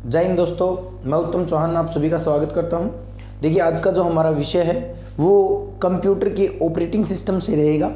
जय हिंद दोस्तों, मैं उत्तम चौहान आप सभी का स्वागत करता हूं। देखिए, आज का जो हमारा विषय है वो कंप्यूटर के ऑपरेटिंग सिस्टम से रहेगा।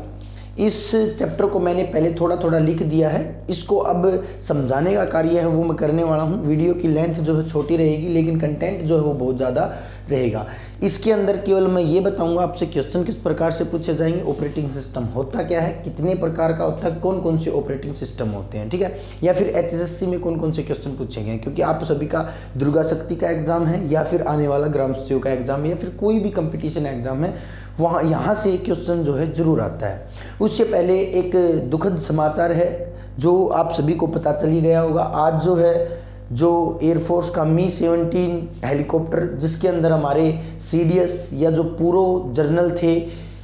इस चैप्टर को मैंने पहले थोड़ा थोड़ा लिख दिया है, इसको अब समझाने का कार्य है वो मैं करने वाला हूं। वीडियो की लेंथ जो है छोटी रहेगी, लेकिन कंटेंट जो है वो बहुत ज़्यादा रहेगा। इसके अंदर केवल मैं ये बताऊंगा आपसे क्वेश्चन किस प्रकार से पूछे जाएंगे, ऑपरेटिंग सिस्टम होता क्या है, कितने प्रकार का होता है, कौन कौन से ऑपरेटिंग सिस्टम होते हैं, ठीक है, या फिर एचएसएससी में कौन कौन से क्वेश्चन पूछे गए हैं। क्योंकि आप सभी का दुर्गा शक्ति का एग्जाम है, या फिर आने वाला ग्राम सचिव का एग्जाम है, या फिर कोई भी कंपटीशन एग्जाम है, वहाँ यहाँ से क्वेश्चन जो है जरूर आता है। उससे पहले एक दुखद समाचार है जो आप सभी को पता चल ही गया होगा। आज जो है जो एयरफोर्स का मी-17 हेलीकॉप्टर, जिसके अंदर हमारे सीडीएस या जो पूर्व जनरल थे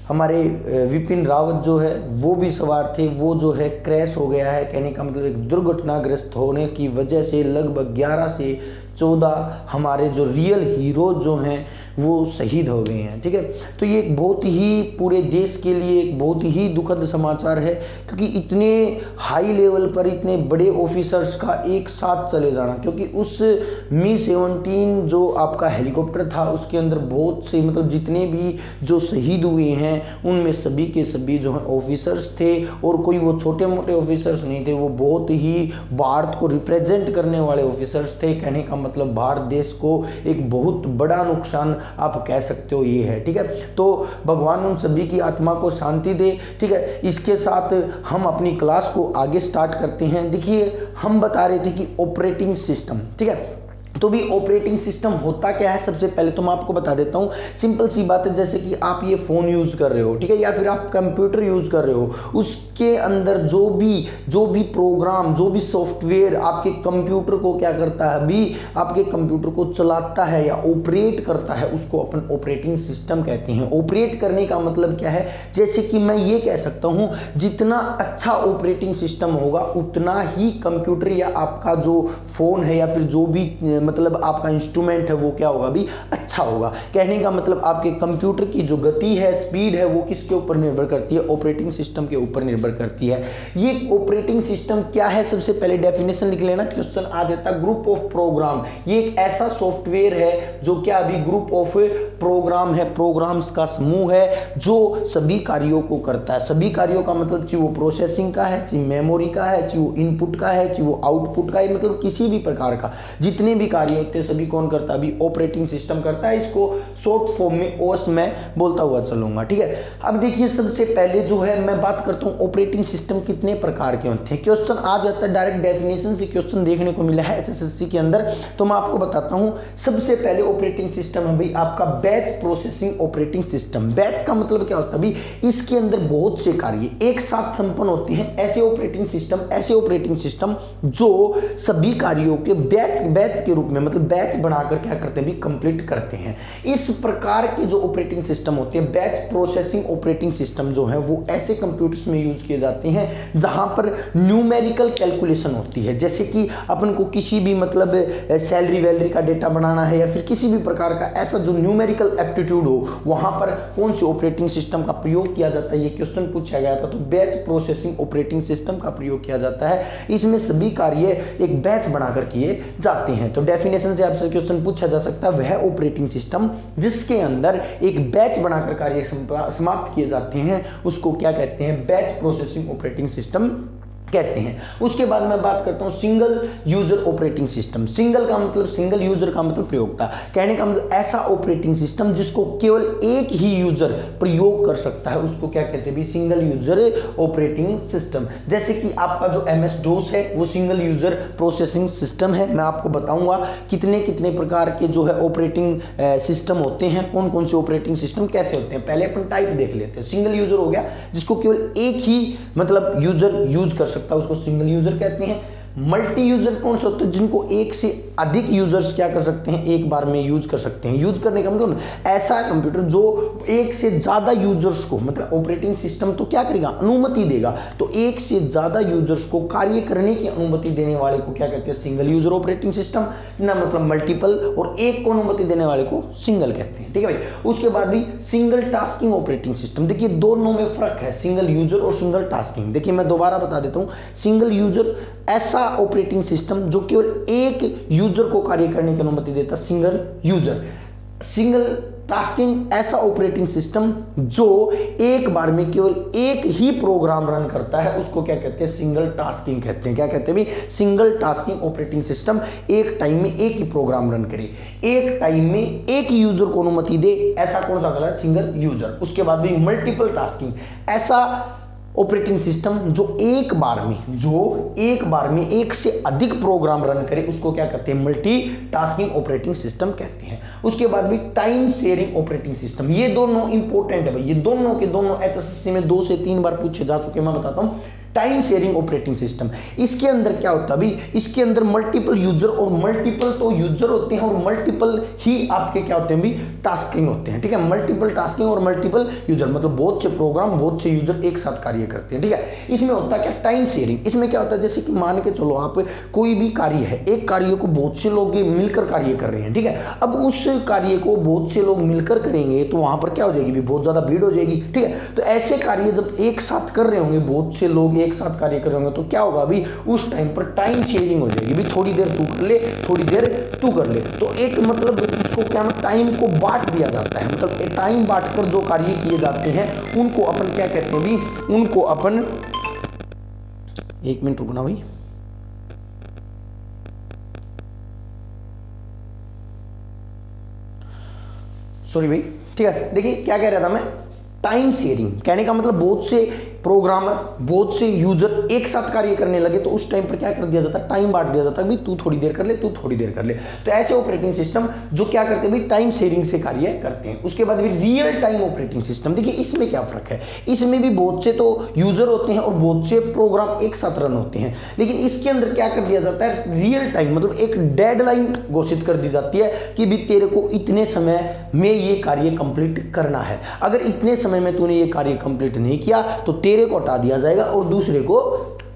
हमारे विपिन रावत जो है वो भी सवार थे, वो जो है क्रैश हो गया है। कहने का मतलब एक दुर्घटनाग्रस्त होने की वजह से लगभग 11 से 14 हमारे जो रियल हीरो जो हैं वो शहीद हो गए हैं, ठीक है। तो ये एक बहुत ही पूरे देश के लिए एक बहुत ही दुखद समाचार है, क्योंकि इतने हाई लेवल पर इतने बड़े ऑफिसर्स का एक साथ चले जाना। क्योंकि उस मी-17 जो आपका हेलीकॉप्टर था उसके अंदर बहुत से मतलब जितने भी जो शहीद हुए हैं उनमें सभी के सभी जो है ऑफिसर्स थे, और कोई वो छोटे मोटे ऑफिसर्स नहीं थे, वो बहुत ही भारत को रिप्रेजेंट करने वाले ऑफिसर्स थे। कहने का मतलब भारत देश को एक बहुत बड़ा नुकसान आप कह सकते हो ये है, ठीक है। तो भगवान उन सभी की आत्मा को शांति दे, ठीक है। इसके साथ हम अपनी क्लास को आगे स्टार्ट करते हैं। देखिए, हम बता रहे थे कि ऑपरेटिंग सिस्टम, ठीक है। तो भी ऑपरेटिंग सिस्टम होता क्या है, सबसे पहले तो मैं आपको बता देता हूँ। सिंपल सी बात है, जैसे कि आप ये फ़ोन यूज़ कर रहे हो, ठीक है, या फिर आप कंप्यूटर यूज़ कर रहे हो, उसके अंदर जो भी प्रोग्राम, जो भी सॉफ्टवेयर आपके कंप्यूटर को क्या करता है, अभी आपके कंप्यूटर को चलाता है या ऑपरेट करता है, उसको अपन ऑपरेटिंग सिस्टम कहते हैं। ऑपरेट करने का मतलब क्या है, जैसे कि मैं ये कह सकता हूँ, जितना अच्छा ऑपरेटिंग सिस्टम होगा उतना ही कंप्यूटर या आपका जो फ़ोन है या फिर जो भी मतलब आपका इंस्ट्रूमेंट है वो क्या होगा, भी अच्छा होगा। कहने का मतलब आपके कंप्यूटर की जो गति है, स्पीड है, वो किसके ऊपर निर्भर करती है, ऑपरेटिंग सिस्टम के ऊपर निर्भर करती है। ये ऑपरेटिंग सिस्टम क्या है, सबसे पहले डेफिनेशन लिख लेना, क्वेश्चन आ जाता है। ग्रुप ऑफ प्रोग्राम, ये एक ऐसा सॉफ्टवेयर है जो क्या अभी ग्रुप ऑफ प्रोग्राम है, प्रोग्राम्स का समूह है जो सभी कार्यों को करता है। सभी कार्यों का मतलब चाहे वो प्रोसेसिंग का है, चाहे मेमोरी का है, चाहे वो इनपुट का है, चाहे वो आउटपुट का है, मतलब किसी भी प्रकार का जितने भी कार्य होते हैं सभी कौन करता है, अभी ऑपरेटिंग सिस्टम करता है। इसको शॉर्ट फॉर्म में ओएस में बोलता हुआ चलूंगा, ठीक है। अब देखिए, सबसे पहले जो है मैं बात करता हूं ऑपरेटिंग सिस्टम कितने प्रकार के होते हैं। क्वेश्चन आ जाता है, डायरेक्ट डेफिनेशन से क्वेश्चन देखने को मिला है एचएसएससी के अंदर, तो मैं आपको बताता हूं। सबसे पहले ऑपरेटिंग सिस्टम है भाई आपका batch processing operating system. Batch का मतलब क्या होता है, अभी इसके अंदर बहुत से कार्य एक साथ संपन्न होते हैं। ऐसे ऑपरेटिंग सिस्टम जो सभी कार्यों के बैच के रूप में मतलब बैच बनाकर क्या करते हैं भी कंप्लीट करते हैं। इस प्रकार के जो ऑपरेटिंग सिस्टम होते हैं, बैच प्रोसेसिंग ऑपरेटिंग सिस्टम जो है वो ऐसे कंप्यूटर्स में यूज किए जाते हैं जहां पर न्यूमेरिकल कैलकुलेशन होती है। जैसे कि अपन को किसी भी मतलब सैलरी वैलरी का डेटा बनाना है, या फिर किसी भी प्रकार का ऐसा जो न्यूमेरिकल एप्टीट्यूड हो, वहां पर कौन से ऑपरेटिंग सिस्टम का प्रयोग किया जाता है, ये क्वेश्चन पूछा गया था। तो बैच प्रोसेसिंग ऑपरेटिंग सिस्टम का प्रयोग किया जाता है। इसमें सभी कार्य एक बैच बनाकर किए जाते हैं। तो डेफिनेशन से आपसे क्वेश्चन पूछा जा सकता है, वह ऑपरेटिंग सिस्टम जिसके अंदर एक बैच बनाकर कार्य समाप्त किए जाते हैं उसको क्या कहते हैं, बैच प्रोसेसिंग ऑपरेटिंग सिस्टम कहते हैं। उसके बाद मैं बात करता हूं single user operating system. Single का मतलब सिंगल यूजर का मतलब प्रयोगता, कहने का मतलब ऐसा ऑपरेटिंग सिस्टम जिसको केवल एक ही यूजर प्रयोग कर सकता है, उसको क्या कहते हैं भी सिंगल यूजर ऑपरेटिंग सिस्टम। जैसे कि आपका जो एमएस डोस है वो सिंगल यूजर प्रोसेसिंग सिस्टम है। मैं आपको बताऊंगा कितने कितने प्रकार के जो है ऑपरेटिंग सिस्टम होते हैं, कौन कौन से ऑपरेटिंग सिस्टम कैसे होते हैं। पहले अपन टाइप देख लेते हैं। सिंगल यूजर हो गया जिसको केवल एक ही मतलब यूजर यूज कर सकता है, उसको सिंगल यूजर कहते हैं। मल्टी यूजर कौन से होते हैं, जिनको एक से अधिक यूजर्स क्या कर सकते हैं, एक बार में यूज कर सकते हैं। यूज करने का मतलब ऐसा कंप्यूटर जो एक से ज्यादा यूजर्स को मतलब ऑपरेटिंग सिस्टम तो क्या करेगा, अनुमति देगा। तो एक से ज्यादा यूजर्स को कार्य करने की अनुमति देने वाले को क्या कहते हैं, सिंगल यूजर ऑपरेटिंग सिस्टम ना, मतलब मल्टीपल, और एक को अनुमति देने वाले को सिंगल कहते हैं, ठीक है भाई। उसके बाद भी सिंगल टास्किंग ऑपरेटिंग सिस्टम। देखिए दोनों में फर्क है, सिंगल यूजर और सिंगल टास्किंग। देखिए मैं दोबारा बता देता हूं, सिंगल यूजर ऐसा ऑपरेटिंग सिस्टम जो केवल एक यूजर यूजर को कार्य करने की अनुमति देता है सिंगल यूजर। सिंगल टास्किंग ऐसा ऑपरेटिंग सिस्टम जो एक बार में केवल एक ही प्रोग्राम रन करता है उसको क्या कहते हैं, सिंगल टास्किंग कहते हैं। क्या कहते हैं भाई, सिंगल टास्किंग ऑपरेटिंग सिस्टम, एक टाइम में एक ही प्रोग्राम रन करे, एक टाइम में एक ही यूजर को अनुमति दे, ऐसा कौन सा कहलाता है, सिंगल यूजर। उसके बाद भी मल्टीपल टास्किंग, ऐसा ऑपरेटिंग सिस्टम जो एक बार में एक से अधिक प्रोग्राम रन करे उसको क्या कहते हैं, मल्टी टास्किंग ऑपरेटिंग सिस्टम कहते हैं। उसके बाद भी टाइम शेयरिंग ऑपरेटिंग सिस्टम, ये दोनों इंपॉर्टेंट है भाई, ये दोनों के दोनों एचएसएससी में 2 से 3 बार पूछे जा चुके, मैं बताता हूं। टाइम शेयरिंग ऑपरेटिंग सिस्टम, इसके अंदर क्या होता है भाई, इसके अंदर मल्टीपल यूजर, और मल्टीपल तो यूजर होते हैं और मल्टीपल ही आपके क्या होते हैं भाई, टास्किंग होते हैं, ठीक है। मल्टीपल टास्किंग और मल्टीपल यूजर मतलब बहुत से प्रोग्राम, बहुत से यूजर एक साथ कार्य करते हैं, ठीक है। इसमें होता है क्या, टाइम शेयरिंग। इसमें क्या होता है, जैसे कि मान के चलो आप कोई भी कार्य है, एक कार्य को बहुत से लोग मिलकर कार्य कर रहे हैं, ठीक है। अब उस कार्य को बहुत से लोग मिलकर करेंगे तो वहां पर क्या हो जाएगी, बहुत ज्यादा भीड़ हो जाएगी, ठीक है। तो ऐसे कार्य जब एक साथ कर रहे होंगे, बहुत से लोग एक साथ कार्य कर रहे होंगे, तो क्या होगा अभी, उस टाइम पर टाइम शेयरिंग हो जाएगी भी, थोड़ी देर तू कर ले, थोड़ी देर तू कर ले। तो एक मतलब उसको क्या, टाइम को बांट दिया जाता है, मतलब टाइम बांटकर जो कार्य किए जाते हैं उनको अपन क्या कहते हैं भी, उनको अपन, एक मिनट रुकना भाई, सॉरी भाई, ठीक है। देखिए क्या कह रहा था मैं, टाइम शेयरिंग कहने का मतलब बहुत से प्रोग्रामर, बहुत से यूजर एक साथ कार्य करने लगे तो उस टाइम पर क्या कर दिया जाता है, टाइम बांट दिया जाता है, तू थोड़ी देर कर ले, तू थोड़ी देर कर ले। तो ऐसे ऑपरेटिंग सिस्टम जो क्या करते हैं, टाइम शेयरिंग से कार्य करते हैं। उसके बाद भी रियल टाइम ऑपरेटिंग सिस्टम, देखिए इसमें क्या फर्क है, इसमें भी बहुत से तो यूजर होते हैं और बहुत से प्रोग्राम एक साथ रन होते हैं, लेकिन इसके अंदर क्या कर दिया जाता है, रियल टाइम मतलब एक डेडलाइन घोषित कर दी जाती है कि भी तेरे को इतने समय में ये कार्य कंप्लीट करना है। अगर इतने समय में तूने ये कार्य कंप्लीट नहीं किया तो तेरे को हटा दिया जाएगा और दूसरे को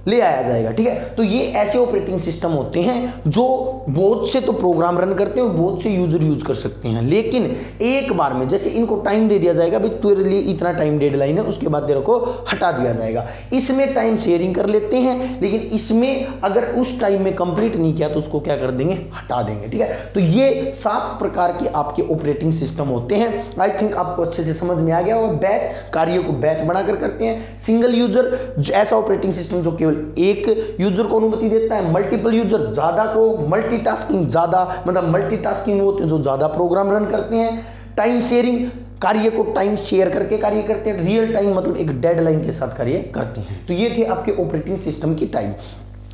ले आया जाएगा, ठीक है। तो ये ऐसे ऑपरेटिंग सिस्टम होते हैं जो बहुत से तो प्रोग्राम रन करते हैं और बहुत से यूजर यूज कर सकते हैं, लेकिन एक बार में जैसे इनको टाइम दे दिया जाएगा भाई तेरे लिए इतना टाइम डेडलाइन है, उसके बाद तेरे को हटा दिया जाएगा। इसमें टाइम शेयरिंग कर लेते हैं, लेकिन इसमें अगर उस टाइम में कंप्लीट नहीं किया तो उसको क्या कर देंगे, हटा देंगे, ठीक है। तो ये 7 प्रकार के आपके ऑपरेटिंग सिस्टम होते हैं। आई थिंक आपको अच्छे से समझ में आ गया होगा। बैच, कार्यों को बैच बनाकर करते हैं। सिंगल यूजर, ऐसा ऑपरेटिंग सिस्टम जो केवल एक यूजर को अनुमति देता है। मल्टीपल यूजर, ज्यादा को, मल्टीटास्किंग, ज्यादा मतलब मल्टीटास्किंग होते हैं जो ज्यादा प्रोग्राम रन करते हैं। टाइम शेयरिंग, कार्य को टाइम शेयर करके कार्य करते हैं। रियल टाइम मतलब एक डेडलाइन के साथ कार्य करते हैं। तो ये थे आपके ऑपरेटिंग सिस्टम की टाइप।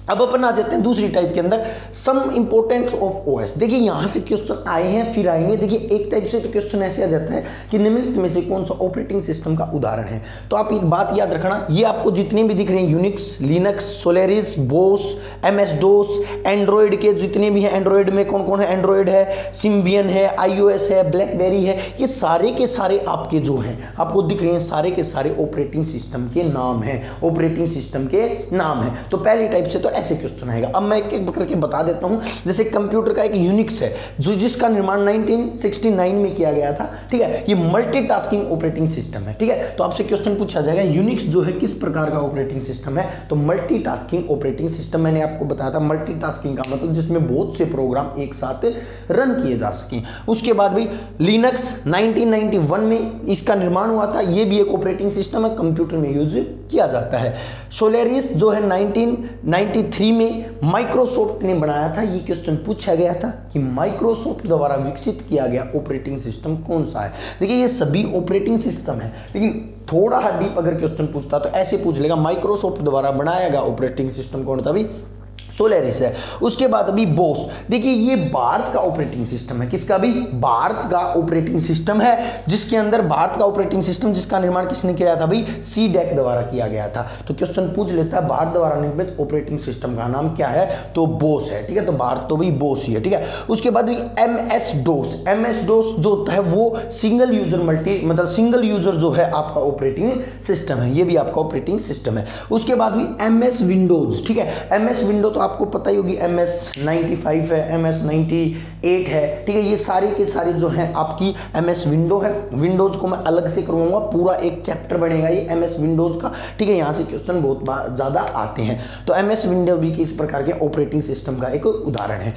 अब अपन आ जाते हैं दूसरी टाइप के अंदर, सम इंपोर्टेंस ऑफ ओएस। देखिए यहां से क्वेश्चन आए हैं फिर आएंगे। देखिए एक टाइप से तो क्वेश्चन ऐसे आ जाता है कि निम्नलिखित में से कौन सा ऑपरेटिंग सिस्टम का उदाहरण है। तो आप एक बात याद रखना, ये आपको जितने भी दिख रहे हैं, यूनिक्स, लिनक्स, सोलेरिस, बोस, एमएस डोस, एंड्रॉयड के जितने भी हैं, एंड्रॉयड में कौन कौन है, एंड्रॉयड है, सिम्बियन है, आईओएस है, ब्लैकबेरी है, ये सारे के सारे आपके जो हैं आपको दिख रहे हैं, सारे के सारे ऑपरेटिंग सिस्टम के नाम हैं, ऑपरेटिंग सिस्टम के नाम हैं। तो पहली टाइप से तो ऐसे क्वेश्चन आएगा। अब मैं एक एक करके बता देता हूं। जैसे कंप्यूटर का एक यूनिक्स है जो जिसका निर्माण 1969 में किया गया था, ठीक है। ये मल्टीटास्किंग ऑपरेटिंग सिस्टम है, ठीक है। तो आपसे क्वेश्चन पूछा जाएगा यूनिक्स जो है किस प्रकार का ऑपरेटिंग सिस्टम है, तो मल्टीटास्किंग ऑपरेटिंग सिस्टम। मैंने आपको बताया था मल्टीटास्किंग का मतलब जिसमें बहुत से प्रोग्राम एक साथ रन किए जा सकें। उसके बाद भी लिनक्स 1991 में इसका निर्माण हुआ था, ये भी एक ऑपरेटिंग सिस्टम है, कंप्यूटर में यूज किया जाता है। सोलेरिस जो है 1993 में माइक्रोसॉफ्ट ने बनाया था। ये क्वेश्चन पूछा गया था कि माइक्रोसॉफ्ट द्वारा विकसित किया गया ऑपरेटिंग सिस्टम कौन सा है। देखिए ये सभी ऑपरेटिंग सिस्टम है, लेकिन थोड़ा डीप अगर क्वेश्चन पूछता तो ऐसे पूछ लेगा माइक्रोसॉफ्ट द्वारा बनाया गया ऑपरेटिंग सिस्टम कौन था भी, सोलेरिस है। उसके बाद अभी बोस, देखिए ये भारत का ऑपरेटिंग सिस्टम है। किसका भी, भारत का ऑपरेटिंग सिस्टम है, जिसके अंदर भारत का ऑपरेटिंग सिस्टम जिसका निर्माण किसने किया था भाई, सीडेक द्वारा किया गया था। तो क्वेश्चन पूछ लेता है भारत द्वारा निर्मित ऑपरेटिंग सिस्टम का नाम क्या है, तो बोस है, ठीक है। तो भारत तो भाई बोस ही है, ठीक है। उसके बाद भी एमएस डोस, एमएस डोस जो होता है वो सिंगल यूजर मतलब सिंगल यूजर जो है आपका ऑपरेटिंग सिस्टम है, ये भी आपका ऑपरेटिंग सिस्टम है। उसके बाद भी एमएस विंडोज, ठीक है। एमएस विंडो तो आपको पता ही होगी, MS 95 है, MS 98 है, ठीक है। ये सारे के सारे जो हैं आपकी MS विंडो है। विंडोज को मैं अलग से करूंगा, पूरा एक चैप्टर बनेगा ये MS विंडोज का, ठीक है। यहां से क्वेश्चन बहुत ज्यादा आते हैं। तो MS विंडो भी किस प्रकार के ऑपरेटिंग सिस्टम का एक उदाहरण है।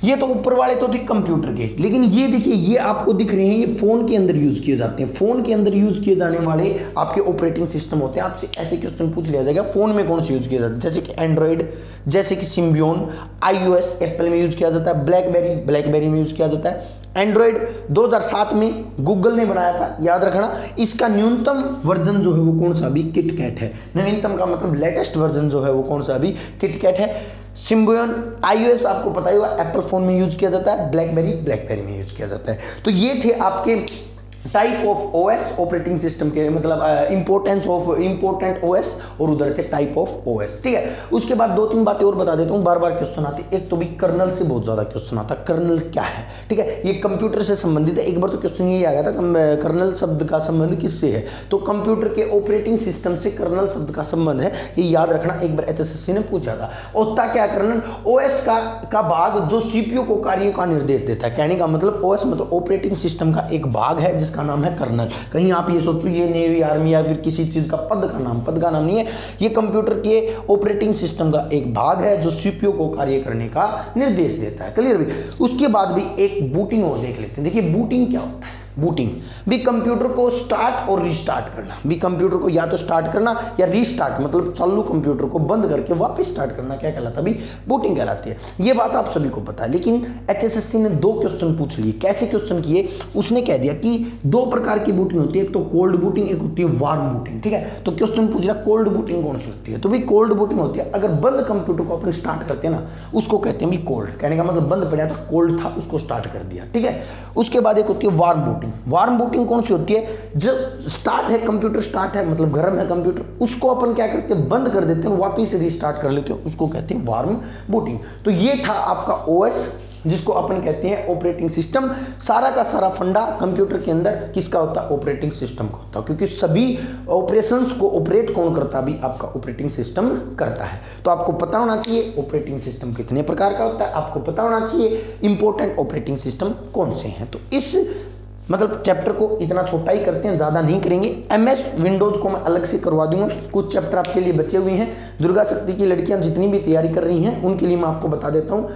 ये तो ऊपर वाले तो थे कंप्यूटर के, लेकिन ये देखिए ये आपको दिख रहे हैं, ये फोन के अंदर यूज किए जाते हैं। फोन के अंदर यूज किए जाने वाले आपके ऑपरेटिंग सिस्टम होते हैं। आपसे ऐसे क्वेश्चन पूछ लिया जाएगा फोन में कौन से यूज किया जाता है, जैसे कि एंड्रॉइड, जैसे कि सिम्बियन, iOS एप्पल में यूज किया जाता है, ब्लैकबेरी में यूज किया जाता है। एंड्रॉइड 2007 में गूगल ने बनाया था, याद रखना। इसका न्यूनतम वर्जन जो है वो कौन सा, अभी किटकैट है। नवीनतम का मतलब लेटेस्ट वर्जन जो है वो कौन सा, अभी किटकैट है। सिम्बियन, iOS आपको पता ही होगा एप्पल फोन में यूज किया जाता है, ब्लैकबेरी में यूज किया जाता है। तो ये थे आपके type of OS, operating system के मतलब इंपोर्टेंट ओएस, और उधर थे टाइप ऑफ ओएस, ठीक है। उसके बाद 2-3 बातें और बता देता हूँ, बार बार क्वेश्चन आते हैं। एक तो भी कर्नल से बहुत ज्यादा क्वेश्चन आता है, कर्नल क्या है, ठीक है। ये कंप्यूटर से संबंधित है। एक बार तो क्वेश्चन यही आ गया था कर्नल शब्द का संबंध किससे है, तो कंप्यूटर के ऑपरेटिंग सिस्टम से कर्नल शब्द का संबंध है, ये याद रखना। एक बार HSSC ने पूछा था। होता क्या कर्नल, ओएस का भाग जो सीपीयू को कार्यों का निर्देश देता है। कहने का मतलब ओएस मतलब ऑपरेटिंग सिस्टम का एक भाग है जिसका नाम है कर्नल। कहीं आप ये सोचो ये नेवी, आर्मी या फिर किसी चीज का पद का नाम नहीं है, ये कंप्यूटर के ऑपरेटिंग सिस्टम का एक भाग है जो सीपीयू को कार्य करने का निर्देश देता है। क्लियर भी। उसके बाद भी एक बूटिंग और देख लेते हैं। देखिए बूटिंग क्या होता है। बूटिंग भी कंप्यूटर को स्टार्ट और रीस्टार्ट करना, भी कंप्यूटर को या तो स्टार्ट करना या रीस्टार्ट, मतलब चालू कंप्यूटर को बंद करके वापस स्टार्ट करना, क्या कहलाता है, भी बूटिंग कहलाती है। ये बात आप सभी को पता है। लेकिन HSSC ने 2 क्वेश्चन पूछ लिए। कैसे क्वेश्चन किए, उसने कह दिया कि 2 प्रकार की बूटिंग होती है, एक तो कोल्ड बूटिंग, एक होती है वार्म बूटिंग, ठीक है। तो क्वेश्चन पूछ लिया कोल्ड बूटिंग कौन सी होती है, तो भी कोल्ड बूटिंग होती है अगर बंद कंप्यूटर को अपन स्टार्ट करते हैं ना, उसको कहते हैं भी कोल्ड। कहने का मतलब बंद पड़ा था, कोल्ड था, उसको स्टार्ट कर दिया, ठीक है। उसके बाद एक होती है वार्म बूटिंग। वार्म बूटिंग कौन सी होती है, जो स्टार्ट है कंप्यूटर, स्टार्ट है मतलब गर्म है कंप्यूटर, उसको अपन क्या करते हैं, बंद कर देते हैं, वापस से रीस्टार्ट कर लेते हैं, उसको कहते हैं वार्म बूटिंग। तो ये था आपका ओएस, जिसको अपन कहते हैं ऑपरेटिंग सिस्टम। सारा का सारा फंडा कंप्यूटर के अंदर किसका होता है, ऑपरेटिंग सिस्टम का होता है, क्योंकि सभी ऑपरेशंस को ऑपरेट कौन करता है, भी आपका ऑपरेटिंग सिस्टम करता है। तो आपको पता होना चाहिए ऑपरेटिंग सिस्टम कितने प्रकार का होता है, आपको पता होना चाहिए इंपॉर्टेंट ऑपरेटिंग सिस्टम कौन से हैं। तो इस मतलब चैप्टर को इतना छोटा ही करते हैं, ज़्यादा नहीं करेंगे। MS विंडोज़ को मैं अलग से करवा दूंगा। कुछ चैप्टर आपके लिए बचे हुए हैं। दुर्गा शक्ति की लड़कियां जितनी भी तैयारी कर रही हैं उनके लिए मैं आपको बता देता हूँ।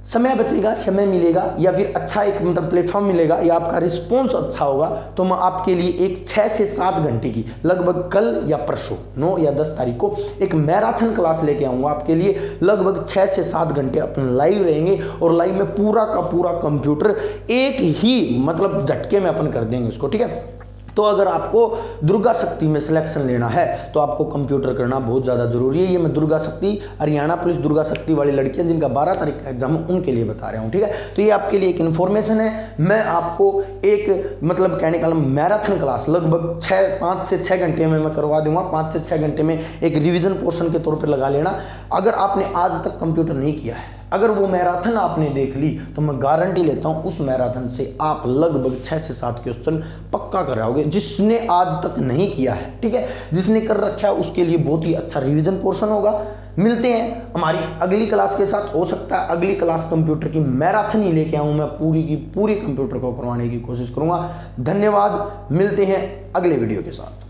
समय बचेगा, समय मिलेगा, या फिर अच्छा एक मतलब प्लेटफॉर्म मिलेगा, या आपका रिस्पॉन्स अच्छा होगा, तो मैं आपके लिए एक 6 से 7 घंटे की लगभग कल या परसों 9 या 10 तारीख को एक मैराथन क्लास लेके आऊँगा आपके लिए। लगभग 6 से 7 घंटे अपन लाइव रहेंगे, और लाइव में पूरा का पूरा कंप्यूटर एक ही मतलब झटके में अपन कर देंगे उसको, ठीक है। तो अगर आपको दुर्गा शक्ति में सिलेक्शन लेना है तो आपको कंप्यूटर करना बहुत ज़्यादा जरूरी है। ये मैं दुर्गा शक्ति, हरियाणा पुलिस दुर्गा शक्ति वाली लड़कियां जिनका 12 तारीख का एग्जाम है उनके लिए बता रहा हूँ, ठीक है। तो ये आपके लिए एक इन्फॉर्मेशन है। मैं आपको एक मतलब कहने का मैराथन क्लास लगभग 5 से 6 घंटे में मैं करवा दूंगा। 5 से 6 घंटे में एक रिविजन पोर्शन के तौर पर लगा लेना। अगर आपने आज तक कंप्यूटर नहीं किया है, अगर वो मैराथन आपने देख ली, तो मैं गारंटी लेता हूं उस मैराथन से आप लगभग 6 से 7 क्वेश्चन पक्का कर रहोगे। जिसने आज तक नहीं किया है, ठीक है, जिसने कर रखा है उसके लिए बहुत ही अच्छा रिवीजन पोर्शन होगा। मिलते हैं हमारी अगली क्लास के साथ। हो सकता है अगली क्लास कंप्यूटर की मैराथन ही लेके आऊं, मैं पूरी की पूरी कंप्यूटर को करवाने की कोशिश करूंगा। धन्यवाद, मिलते हैं अगले वीडियो के साथ।